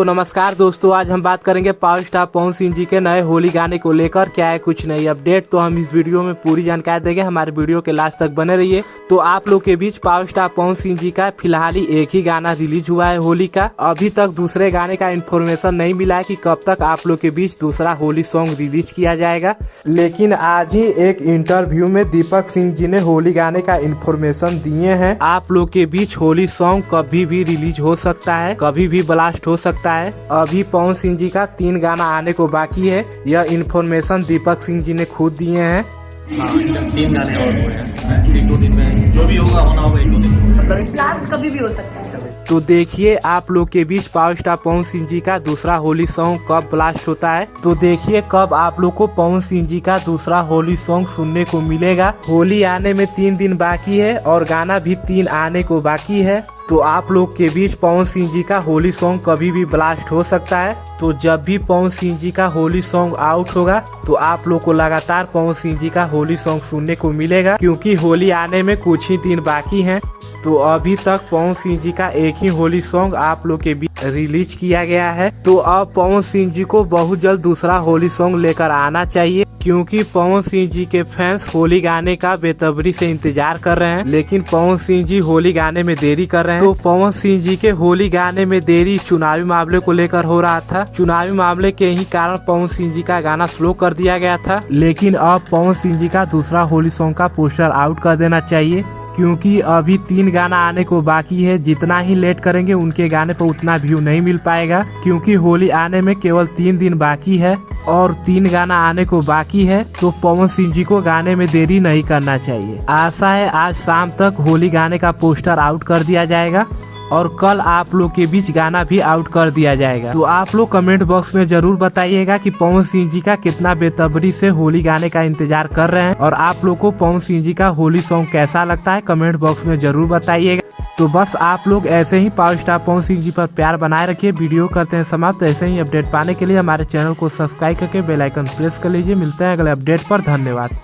तो नमस्कार दोस्तों, आज हम बात करेंगे पावर स्टार पवन सिंह जी के नए होली गाने को लेकर क्या है कुछ नई अपडेट। तो हम इस वीडियो में पूरी जानकारी देंगे, हमारे वीडियो के लास्ट तक बने रहिए। तो आप लोग के बीच पावर स्टार पवन सिंह जी का फिलहाल ही एक ही गाना रिलीज हुआ है होली का। अभी तक दूसरे गाने का इन्फॉर्मेशन नहीं मिला है कि कब तक आप लोग के बीच दूसरा होली सॉन्ग रिलीज किया जाएगा, लेकिन आज ही एक इंटरव्यू में दीपक सिंह जी ने होली गाने का इन्फॉर्मेशन दिए हैं। आप लोग के बीच होली सॉन्ग कभी भी रिलीज हो सकता है, कभी भी ब्लास्ट हो सकता है। अभी पवन सिंह जी का 3 गाना आने को बाकी है, यह इन्फॉर्मेशन दीपक सिंह जी ने खुद दिए हैं। 3 गाने और हुए हैं, 1-2 दिन में जो भी होगा होना होगा 1-2 दिन में, मतलब ब्लास्ट कभी भी हो सकता है। तो देखिए आप लोग के बीच पावर स्टार पवन सिंह जी का दूसरा होली सॉन्ग कब ब्लास्ट होता है। तो देखिए कब आप लोग को पवन सिंह जी का दूसरा होली सॉन्ग सुनने को मिलेगा। होली आने में 3 दिन बाकी है और गाना भी 3 आने को बाकी है। तो आप लोग के बीच पवन सिंह जी का होली सॉन्ग कभी भी ब्लास्ट हो सकता है। तो जब भी पवन सिंह जी का होली सॉन्ग आउट होगा तो आप लोग को लगातार पवन सिंह जी का होली सॉन्ग सुनने को मिलेगा, क्योंकि होली आने में कुछ ही दिन बाकी हैं। तो अभी तक पवन सिंह जी का एक ही होली सॉन्ग आप लोग के बीच रिलीज किया गया है। तो अब पवन सिंह जी को बहुत जल्द दूसरा होली सॉन्ग लेकर आना चाहिए, क्योंकि पवन सिंह जी के फैंस होली गाने का बेसब्री से इंतजार कर रहे हैं। लेकिन पवन सिंह जी होली गाने में देरी कर रहे हैं। तो पवन सिंह जी के होली गाने में देरी चुनावी मामले को लेकर हो रहा था। चुनावी मामले के ही कारण पवन सिंह जी का गाना स्लो कर दिया गया था। लेकिन अब पवन सिंह जी का दूसरा होली सॉन्ग का पोस्टर आउट कर देना चाहिए, क्योंकि अभी 3 गाना आने को बाकी है। जितना ही लेट करेंगे उनके गाने पर उतना व्यू नहीं मिल पाएगा, क्योंकि होली आने में केवल 3 दिन बाकी है और 3 गाना आने को बाकी है। तो पवन सिंह जी को गाने में देरी नहीं करना चाहिए। आशा है आज शाम तक होली गाने का पोस्टर आउट कर दिया जाएगा और कल आप लोग के बीच गाना भी आउट कर दिया जाएगा। तो आप लोग कमेंट बॉक्स में जरूर बताइएगा कि पवन सिंह जी का कितना बेसब्री से होली गाने का इंतजार कर रहे हैं, और आप लोग को पवन सिंह जी का होली सॉन्ग कैसा लगता है कमेंट बॉक्स में जरूर बताइएगा। तो बस आप लोग ऐसे ही पावर स्टार पवन सिंह जी पर प्यार बनाए रखिए। वीडियो करते हैं समाप्त। ऐसे ही अपडेट पाने के लिए हमारे चैनल को सब्सक्राइब करके बेल आइकन प्रेस कर लीजिए। मिलते हैं अगले अपडेट पर। धन्यवाद।